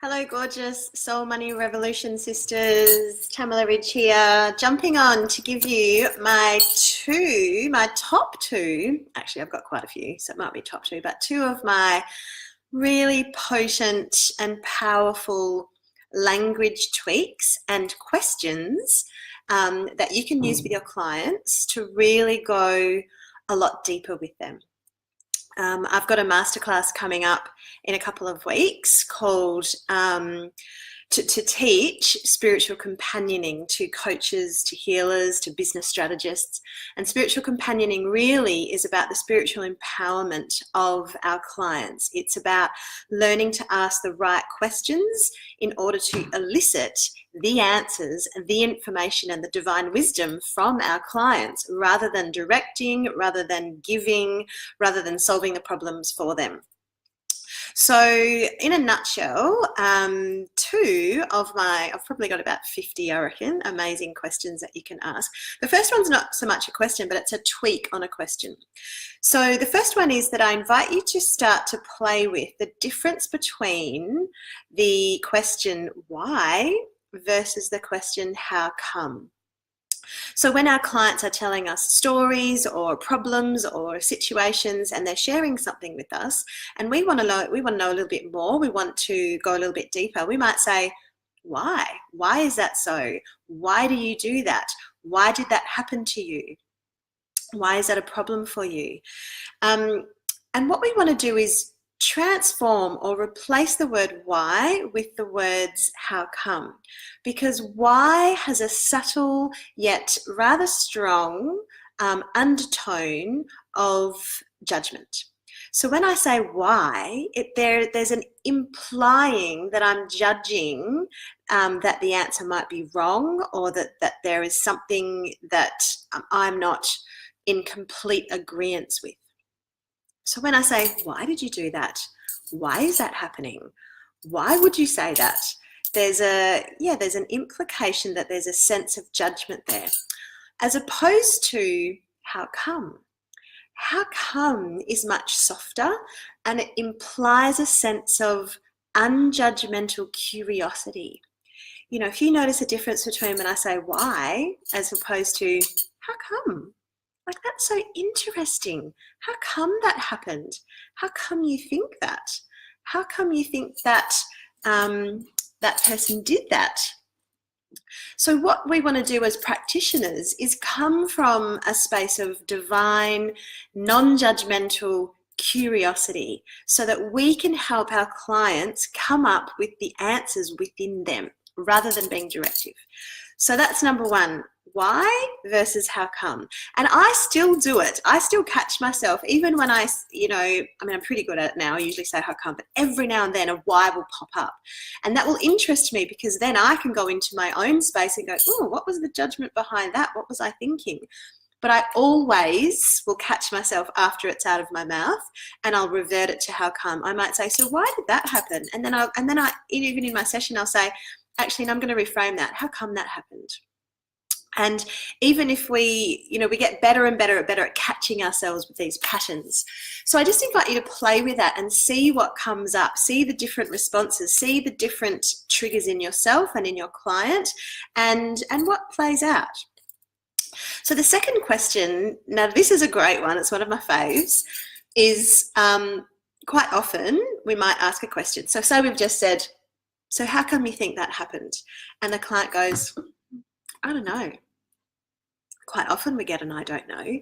Hello, gorgeous Soul Money Revolution sisters. Tamala Ridge here, jumping on to give you my top two. Actually, I've got quite a few, so it might be top two, but two of my really potent and powerful language tweaks and questions that you can use with your clients to really go a lot deeper with them. I've got a masterclass coming up in a couple of weeks called to teach spiritual companioning to coaches, to healers, to business strategists. And spiritual companioning really is about the spiritual empowerment of our clients. It's about learning to ask the right questions in order to elicit the answers, the information and the divine wisdom from our clients, rather than directing, rather than giving, rather than solving the problems for them. So in a nutshell, I've probably got about 50, I reckon, amazing questions that you can ask. The first one's not so much a question, but it's a tweak on a question. So the first one is that I invite you to start to play with the difference between the question why versus the question how come. So when our clients are telling us stories or problems or situations and they're sharing something with us and we want to know a little bit more, we want to go a little bit deeper, we might say, why? Why is that so? Why do you do that? Why did that happen to you? Why is that a problem for you? And what we want to do is transform or replace the word why with the words how come, because why has a subtle yet rather strong undertone of judgment. So when I say why, there's an implying that I'm judging that the answer might be wrong, or that there is something that I'm not in complete agreement with. So when I say, why did you do that? Why is that happening? Why would you say that? There's an implication that there's a sense of judgment there, as opposed to how come. How come is much softer, and it implies a sense of unjudgmental curiosity. You know, if you notice a difference between when I say why as opposed to how come. Like, that's so interesting. How come that happened? How come you think that? How come you think that that person did that? So what we want to do as practitioners is come from a space of divine, non-judgmental curiosity so that we can help our clients come up with the answers within them rather than being directive. So that's number one. Why versus how come. And I still do it. I still catch myself, even when I'm pretty good at it now. I usually say how come, but every now and then a why will pop up. And that will interest me, because then I can go into my own space and go, oh, what was the judgment behind that? What was I thinking? But I always will catch myself after it's out of my mouth, and I'll revert it to how come. I might say, so why did that happen? And then even in my session, I'll say, actually, and I'm going to reframe that. How come that happened? And even if we get better and better at catching ourselves with these patterns. So I just invite you to play with that and see what comes up, see the different responses, see the different triggers in yourself and in your client, and what plays out. So the second question, now this is a great one, it's one of my faves, is quite often we might ask a question. So say we've just said, so how come you think that happened? And the client goes, I don't know. Quite often we get an I don't know.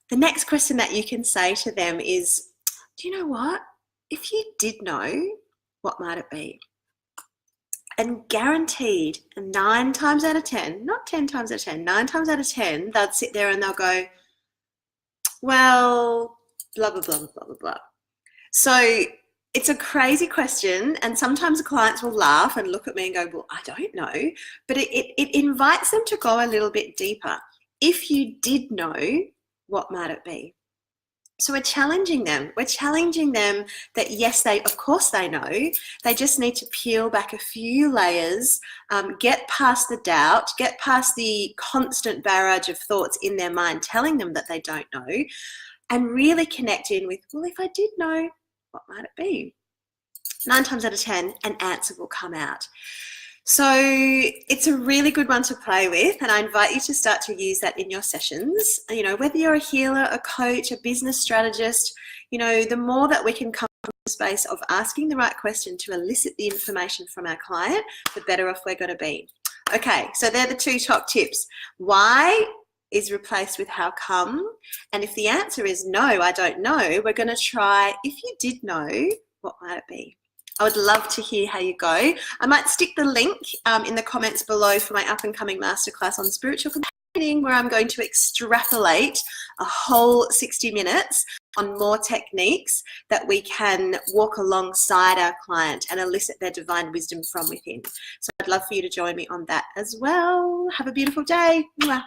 The next question that you can say to them is, do you know what? If you did know, what might it be? And guaranteed 9 times out of 10, not 10 times out of 10, 9 times out of 10, they'll sit there and they'll go, well, blah, blah, blah, blah, blah, blah. So it's a crazy question, and sometimes clients will laugh and look at me and go, well, I don't know. But it invites them to go a little bit deeper. If you did know, what might it be? So we're challenging them. We're challenging them that yes, of course they know. They just need to peel back a few layers, get past the doubt, get past the constant barrage of thoughts in their mind telling them that they don't know, and really connect in with, well, if I did know, what might it be? 9 times out of 10, an answer will come out. So it's a really good one to play with, and I invite you to start to use that in your sessions. You know, whether you're a healer, a coach, a business strategist, you know, the more that we can come from the space of asking the right question to elicit the information from our client, the better off we're going to be. Okay, so they're the 2 top tips. Why is replaced with how come? And if the answer is no, I don't know, we're going to try, if you did know, what might it be? I would love to hear how you go. I might stick the link in the comments below for my up and coming masterclass on spiritual communicating, where I'm going to extrapolate a whole 60 minutes on more techniques that we can walk alongside our client and elicit their divine wisdom from within. So I'd love for you to join me on that as well. Have a beautiful day. Mwah.